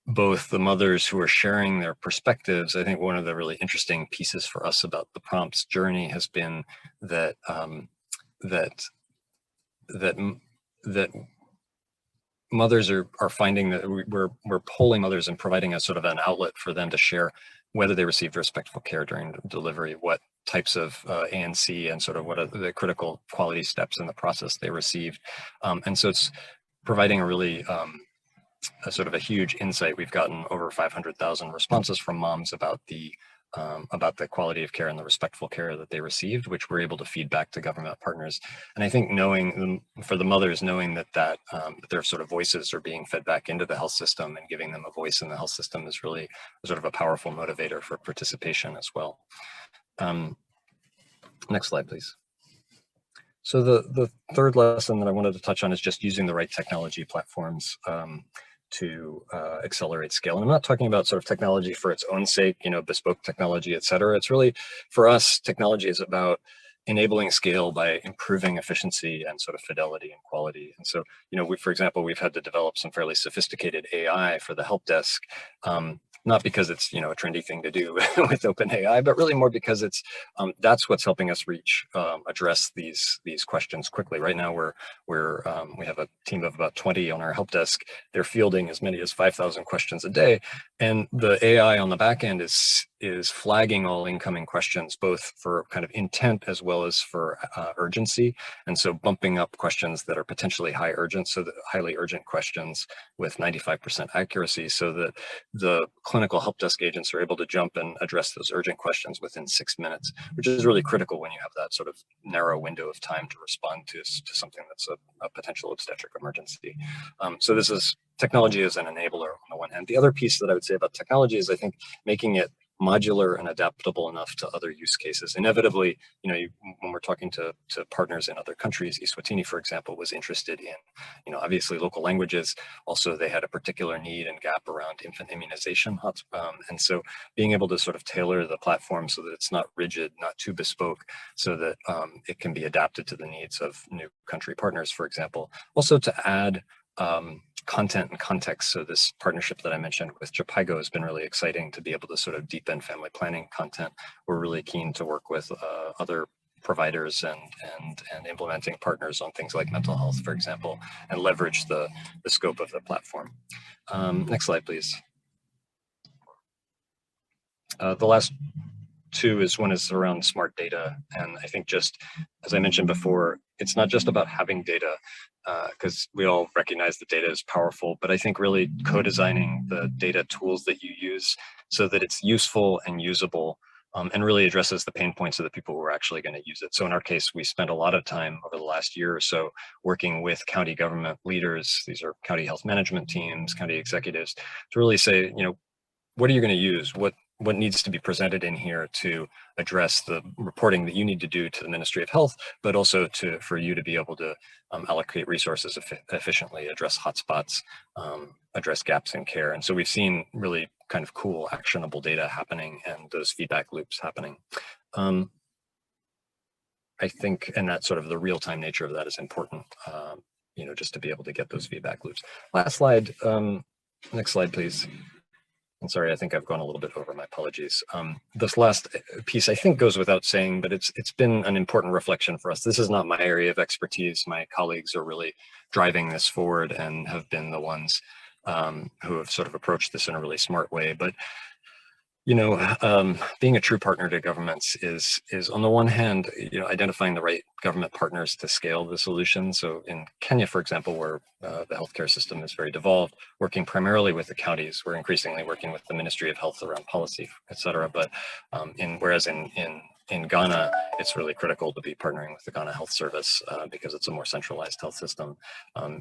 both the mothers who are sharing their perspectives. I think one of the really interesting pieces for us about the Prompts journey has been that that mothers are finding that we're polling mothers and providing a sort of an outlet for them to share whether they received respectful care during delivery, what types of ANC and sort of what are the critical quality steps in the process they received. And so it's providing a really sort of a huge insight. We've gotten over 500,000 responses from moms about the quality of care and the respectful care that they received, which we're able to feed back to government partners. And I think knowing for the mothers, knowing that their sort of voices are being fed back into the health system and giving them a voice in the health system is really sort of a powerful motivator for participation as well. Next slide, please. So the third lesson that I wanted to touch on is just using the right technology platforms to accelerate scale. And I'm not talking about sort of technology for its own sake, bespoke technology, et cetera. It's really, for us, technology is about enabling scale by improving efficiency and sort of fidelity and quality. And so, for example, we've had to develop some fairly sophisticated AI for the help desk. Not because it's a trendy thing to do with OpenAI, but really more because it's that's what's helping us address these questions quickly. Right now, we have a team of about 20 on our help desk. They're fielding as many as 5,000 questions a day, and the AI on the back end is flagging all incoming questions, both for kind of intent as well as for urgency. And so bumping up questions that are potentially highly urgent questions with 95% accuracy, so that the clinical help desk agents are able to jump and address those urgent questions within 6 minutes, which is really critical when you have that sort of narrow window of time to respond to something that's a potential obstetric emergency. So technology is an enabler on the one hand. The other piece that I would say about technology is, I think, making it modular and adaptable enough to other use cases. Inevitably, when we're talking to partners in other countries, Eswatini, for example, was interested in, obviously local languages. Also, they had a particular need and gap around infant immunization. And so being able to sort of tailor the platform so that it's not rigid, not too bespoke, so that it can be adapted to the needs of new country partners, for example. Also to add content and context. So this partnership that I mentioned with Japaigo has been really exciting to be able to sort of deepen family planning content. We're really keen to work with other providers and implementing partners on things like mental health, for example, and leverage the scope of the platform. Next slide, please. The last one is around smart data. And I think, just as I mentioned before, it's not just about having data, because we all recognize that data is powerful, but I think really co-designing the data tools that you use so that it's useful and usable, and really addresses the pain points of the people who are actually going to use it. So in our case, we spent a lot of time over the last year or so working with county government leaders. These are county health management teams, county executives, to really say, what are you going to use? What needs to be presented in here to address the reporting that you need to do to the Ministry of Health, but also for you to be able to allocate resources efficiently, address hotspots, address gaps in care. And so we've seen really kind of cool, actionable data happening and those feedback loops happening. I think, and that sort of the real-time nature of that is important, just to be able to get those feedback loops. Last slide, next slide, please. I'm sorry, I think I've gone a little bit over. My apologies. This last piece, I think, goes without saying, but it's been an important reflection for us. This is not my area of expertise. My colleagues are really driving this forward and have been the ones who have sort of approached this in a really smart way. But being a true partner to governments is on the one hand, identifying the right government partners to scale the solution. So in Kenya, for example, where the healthcare system is very devolved, working primarily with the counties, we're increasingly working with the Ministry of Health around policy, et cetera. But whereas in Ghana, it's really critical to be partnering with the Ghana Health Service because it's a more centralized health system.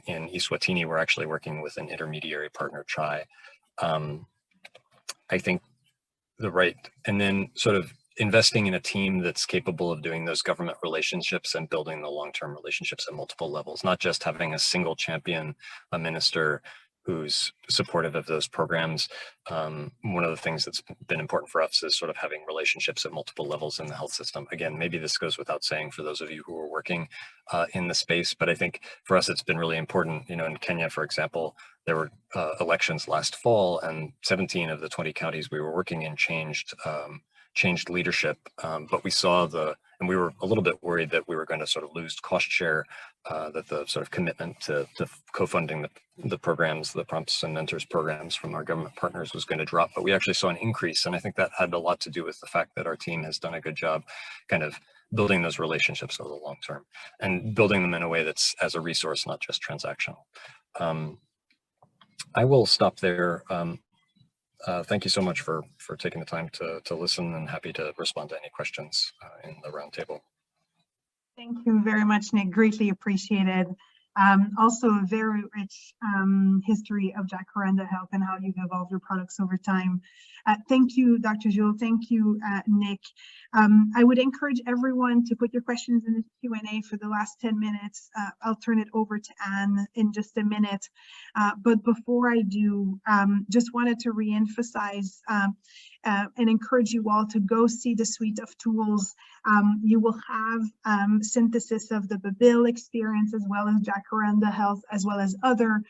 In Eswatini, we're actually working with an intermediary partner, CHAI. I think and then sort of investing in a team that's capable of doing those government relationships and building the long-term relationships at multiple levels, not just having a single champion, a minister who's supportive of those programs. One of the things that's been important for us is sort of having relationships at multiple levels in the health system. Again, maybe this goes without saying for those of you who are working in the space, but I think for us, it's been really important. In Kenya, for example, there were elections last fall, and 17 of the 20 counties we were working in changed leadership. But we saw and we were a little bit worried that we were going to sort of lose cost share, that the sort of commitment to co-funding the programs, the Prompts and Mentors programs from our government partners was going to drop. But we actually saw an increase. And I think that had a lot to do with the fact that our team has done a good job kind of building those relationships over the long term and building them in a way that's as a resource, not just transactional. I will stop there. Thank you so much for taking the time to listen, and happy to respond to any questions in the roundtable. Thank you very much, Nick. Greatly appreciated. Also a very rich history of Jacaranda Health and how you've evolved your products over time. Thank you, Dr. Jules. Thank you, Nick. I would encourage everyone to put your questions in the Q&A for the last 10 minutes. I'll turn it over to Anne in just a minute. But before I do, just wanted to reemphasize and encourage you all to go see the suite of tools. You will have synthesis of the Babil experience, as well as Jacaranda Health, as well as other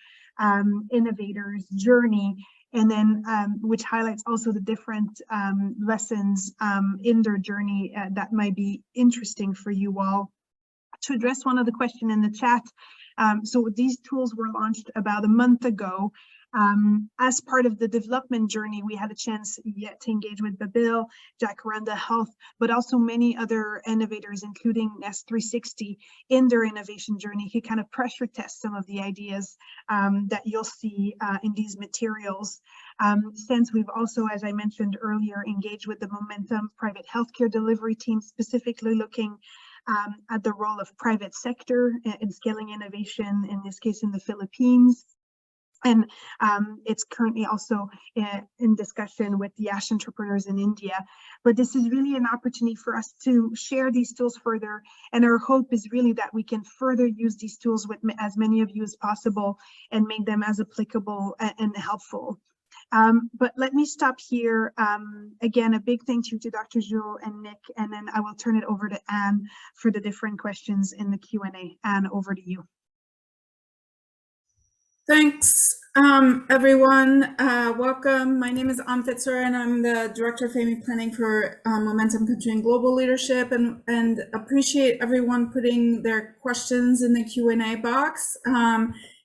innovators' journey, and then which highlights also the different lessons in their journey that might be interesting for you all. To address one of the questions in the chat, so these tools were launched about a month ago. As part of the development journey, we had a chance yet to engage with Babil, Jacaranda Health, but also many other innovators, including Nest 360, in their innovation journey, who kind of pressure test some of the ideas that you'll see in these materials. Since we've also, as I mentioned earlier, engaged with the Momentum private healthcare delivery team, specifically looking at the role of private sector in scaling innovation, in this case in the Philippines. And it's currently also in discussion with the Ash entrepreneurs in India. But this is really an opportunity for us to share these tools further. And our hope is really that we can further use these tools with as many of you as possible and make them as applicable and helpful. But let me stop here. Again, a big thank you to Dr. Jules and Nick, and then I will turn it over to Anne for the different questions in the Q&A. Anne, over to you. Thanks, everyone. Welcome. My name is Anne Fitzroy, and I'm the Director of Family Planning for Momentum Country and Global Leadership, and appreciate everyone putting their questions in the Q&A box.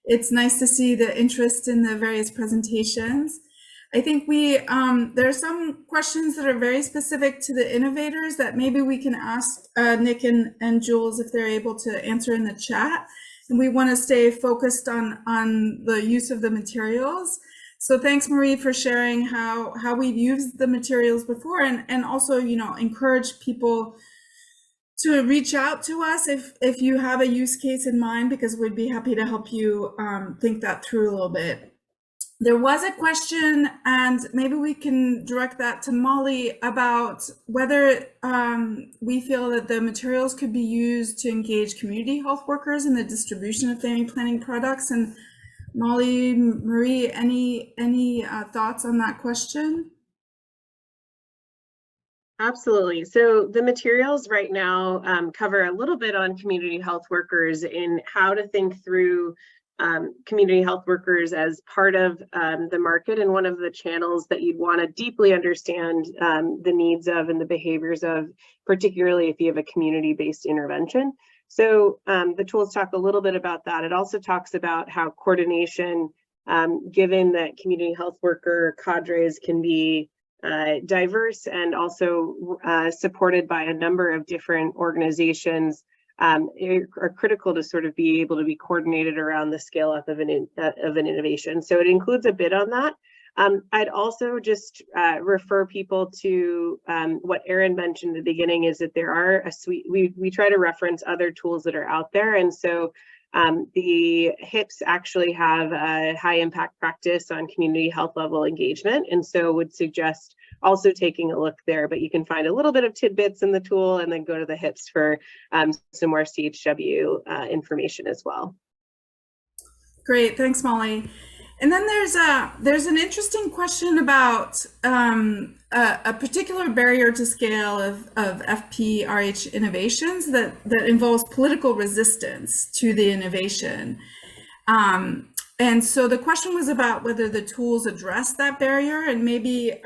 It's nice to see the interest in the various presentations. I think there are some questions that are very specific to the innovators that maybe we can ask Nick and Jules if they're able to answer in the chat. And we want to stay focused on the use of the materials. So thanks, Marie, for sharing how we've used the materials before, and also, you know, encourage people to reach out to us if you have a use case in mind, because we'd be happy to help you think that through a little bit. There was a question, and maybe we can direct that to Molly, about whether we feel that the materials could be used to engage community health workers in the distribution of family planning products. And Molly, Marie, any thoughts on that question? Absolutely. So the materials right now cover a little bit on community health workers in how to think through community health workers as part of the market, and one of the channels that you'd want to deeply understand the needs of and the behaviors of, particularly if you have a community-based intervention. So the tools talk a little bit about that. It also talks about how coordination, given that community health worker cadres can be diverse and also supported by a number of different organizations, are critical to sort of be able to be coordinated around the scale up of an innovation. So it includes a bit on that. I'd also just refer people to what Erin mentioned at the beginning, is that there are a suite, we try to reference other tools that are out there. And so the HIPs actually have a high impact practice on community health level engagement. And so would suggest also taking a look there, but you can find a little bit of tidbits in the tool and then go to the HIPs for some more CHW information as well. Great, thanks, Molly. And then there's an interesting question about a particular barrier to scale of FPRH innovations that involves political resistance to the innovation. And so the question was about whether the tools address that barrier, and maybe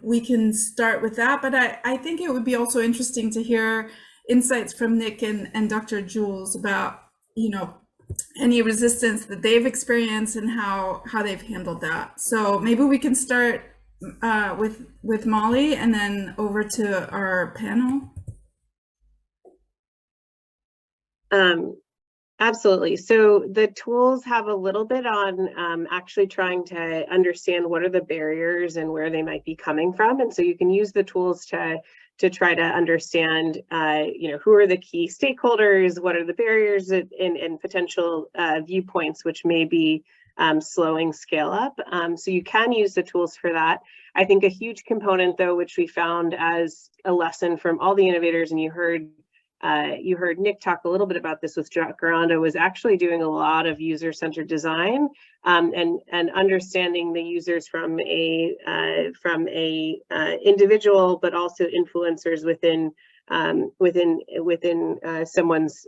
we can start with that. But I think it would be also interesting to hear insights from Nick and Dr. Jules about, you know, any resistance that they've experienced and how they've handled that. So maybe we can start with Molly and then over to our panel. Absolutely. So the tools have a little bit on actually trying to understand what are the barriers and where they might be coming from. And so you can use the tools to try to understand, who are the key stakeholders, what are the barriers and potential viewpoints which may be slowing scale up. So you can use the tools for that. I think a huge component, though, which we found as a lesson from all the innovators, and you heard Nick talk a little bit about this with Jacaranda, was actually doing a lot of user-centered design and understanding the users from a individual, but also influencers within someone's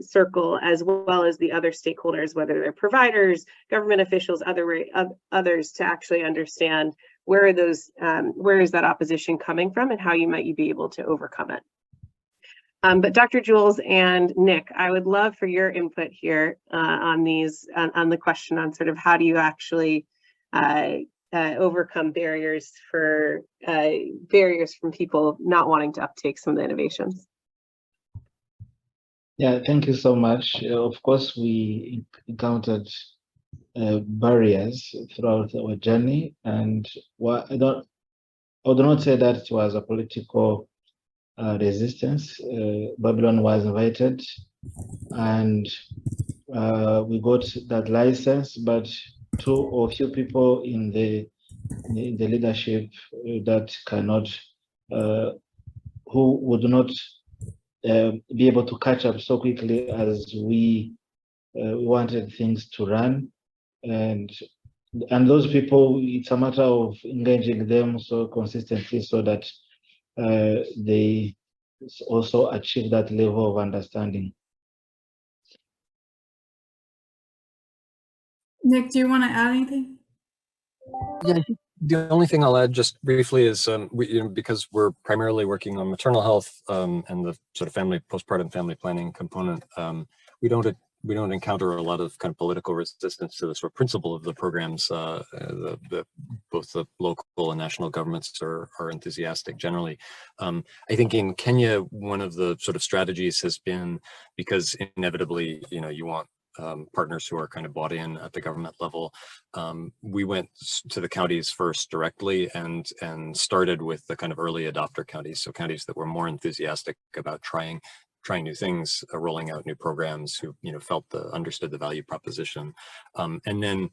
circle, as well as the other stakeholders, whether they're providers, government officials, others, to actually understand where is that opposition coming from and how you might be able to overcome it. But Dr. Jules and Nick, I would love for your input here on the question on sort of how do you actually overcome barriers from people not wanting to uptake some of the innovations. Yeah, thank you so much. Of course, we encountered barriers throughout our journey, and I would not say that it was a political resistance. Babylon was invited, and we got that license, but two or few people in the leadership that cannot, who would not be able to catch up so quickly as we wanted things to run, and those people, it's a matter of engaging them so consistently so that they also achieve that level of understanding. Nick, do you want to add anything? Yeah, the only thing I'll add just briefly is because we're primarily working on maternal health and the sort of postpartum family planning component, we don't encounter a lot of kind of political resistance to the sort of principle of the programs. Both the local and national governments are enthusiastic generally. I think in Kenya, one of the sort of strategies has been, because inevitably, you want partners who are kind of bought in at the government level. We went to the counties first directly and started with the kind of early adopter counties, so counties that were more enthusiastic about trying new things, rolling out new programs, who understood the value proposition, and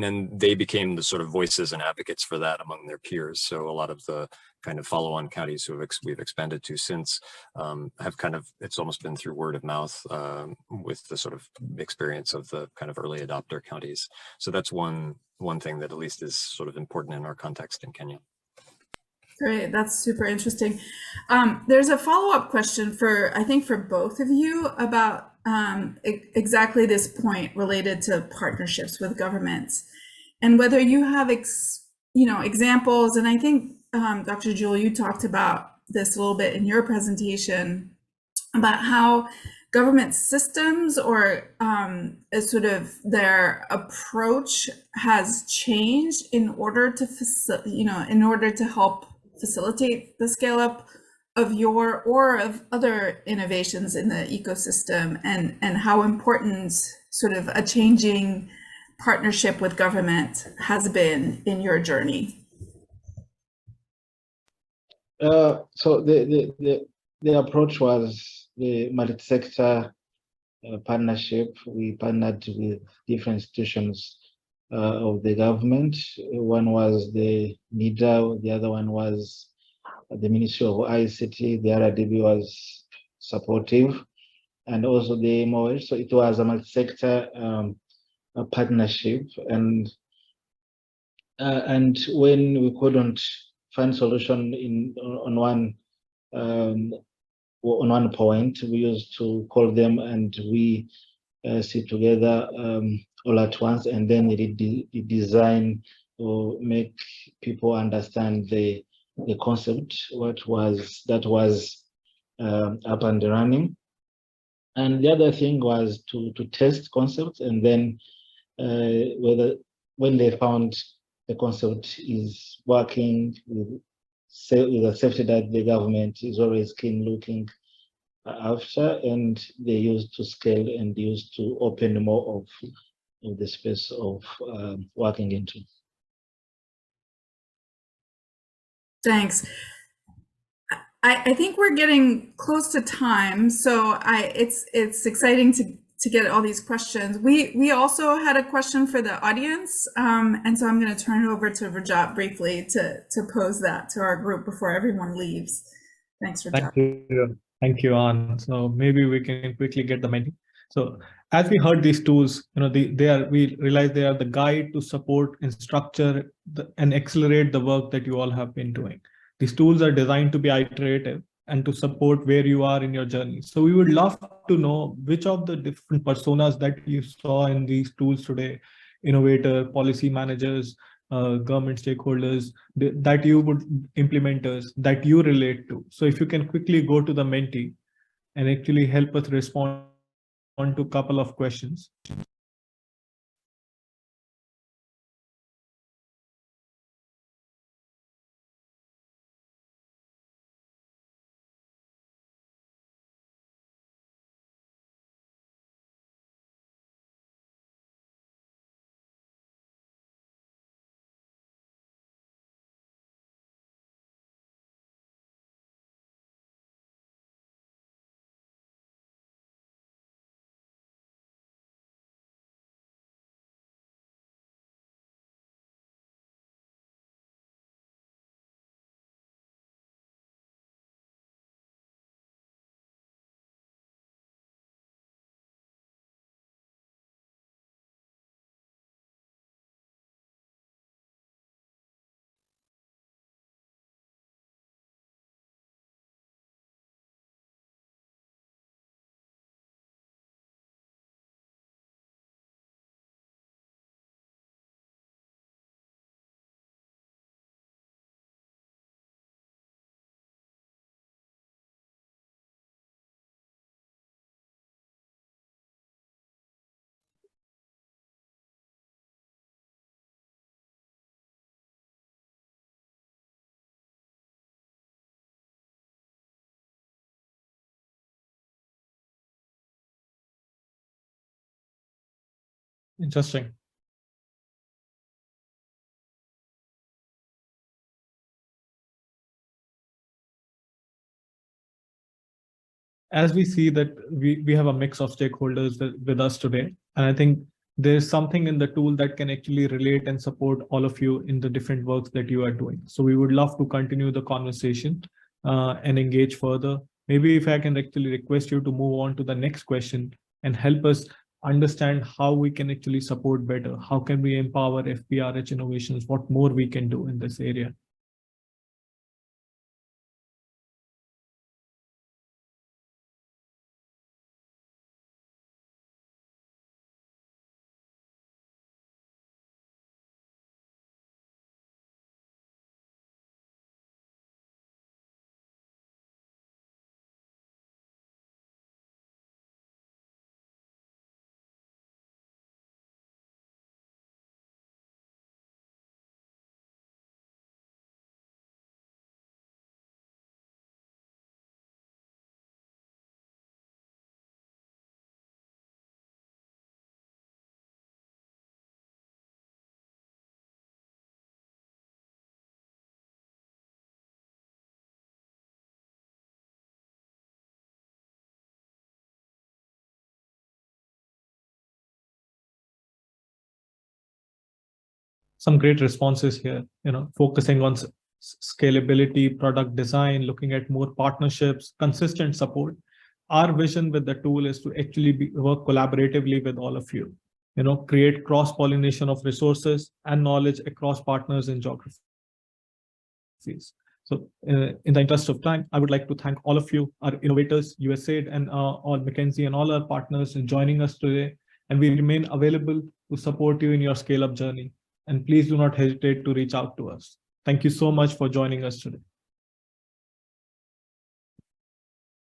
then they became the sort of voices and advocates for that among their peers. So a lot of the kind of follow-on counties who we've expanded to since have it's almost been through word of mouth with the sort of experience of the kind of early adopter counties. So that's one thing that at least is sort of important in our context in Kenya. Great, that's super interesting. There's a follow-up question I think for both of you about exactly this point related to partnerships with governments, and whether you have examples. And I think Dr. Jewell, you talked about this a little bit in your presentation about how government systems or sort of their approach has changed in order to help facilitate the scale up of your or of other innovations in the ecosystem, and how important sort of a changing partnership with government has been in your journey. So the approach was the multi-sector partnership. We partnered with different institutions of the government. One was the NIDA, the other one was the Ministry of ICT, the RDB was supportive, and also the MOH. So it was a multi-sector partnership, and when we couldn't find solution on one point, we used to call them and we sit together all at once, and then design or make people understand the concept, that was up and running. And the other thing was to test concepts, and then when they found the concept is working with the safety that the government is always keen looking after, and they used to scale and used to open more of the space of working into. Thanks. I think we're getting close to time, so it's exciting to get all these questions. We also had a question for the audience, and so I'm going to turn it over to Rajat briefly to pose that to our group before everyone leaves. Thanks, Rajat. Thank you, Ann. So maybe we can quickly get the menu. So as we heard these tools, we realize they are the guide to support and structure and accelerate the work that you all have been doing. These tools are designed to be iterative and to support where you are in your journey. So we would love to know which of the different personas that you saw in these tools today, innovator, policy managers, government stakeholders, that you would implementers that you relate to. So if you can quickly go to the Menti and actually help us respond to a couple of questions. Interesting. As we see that we have a mix of stakeholders with us today, and I think there's something in the tool that can actually relate and support all of you in the different works that you are doing. So we would love to continue the conversation and engage further. Maybe if I can actually request you to move on to the next question and help us understand how we can actually support better. How can we empower FBRH innovations? What more we can do in this area? Some great responses here, focusing on scalability, product design, looking at more partnerships, consistent support. Our vision with the tool is to actually work collaboratively with all of you, create cross-pollination of resources and knowledge across partners and geographies. So in the interest of time, I would like to thank all of you, our innovators, USAID, and all McKinsey and all our partners in joining us today. And we remain available to support you in your scale-up journey. And please do not hesitate to reach out to us. Thank you so much for joining us today.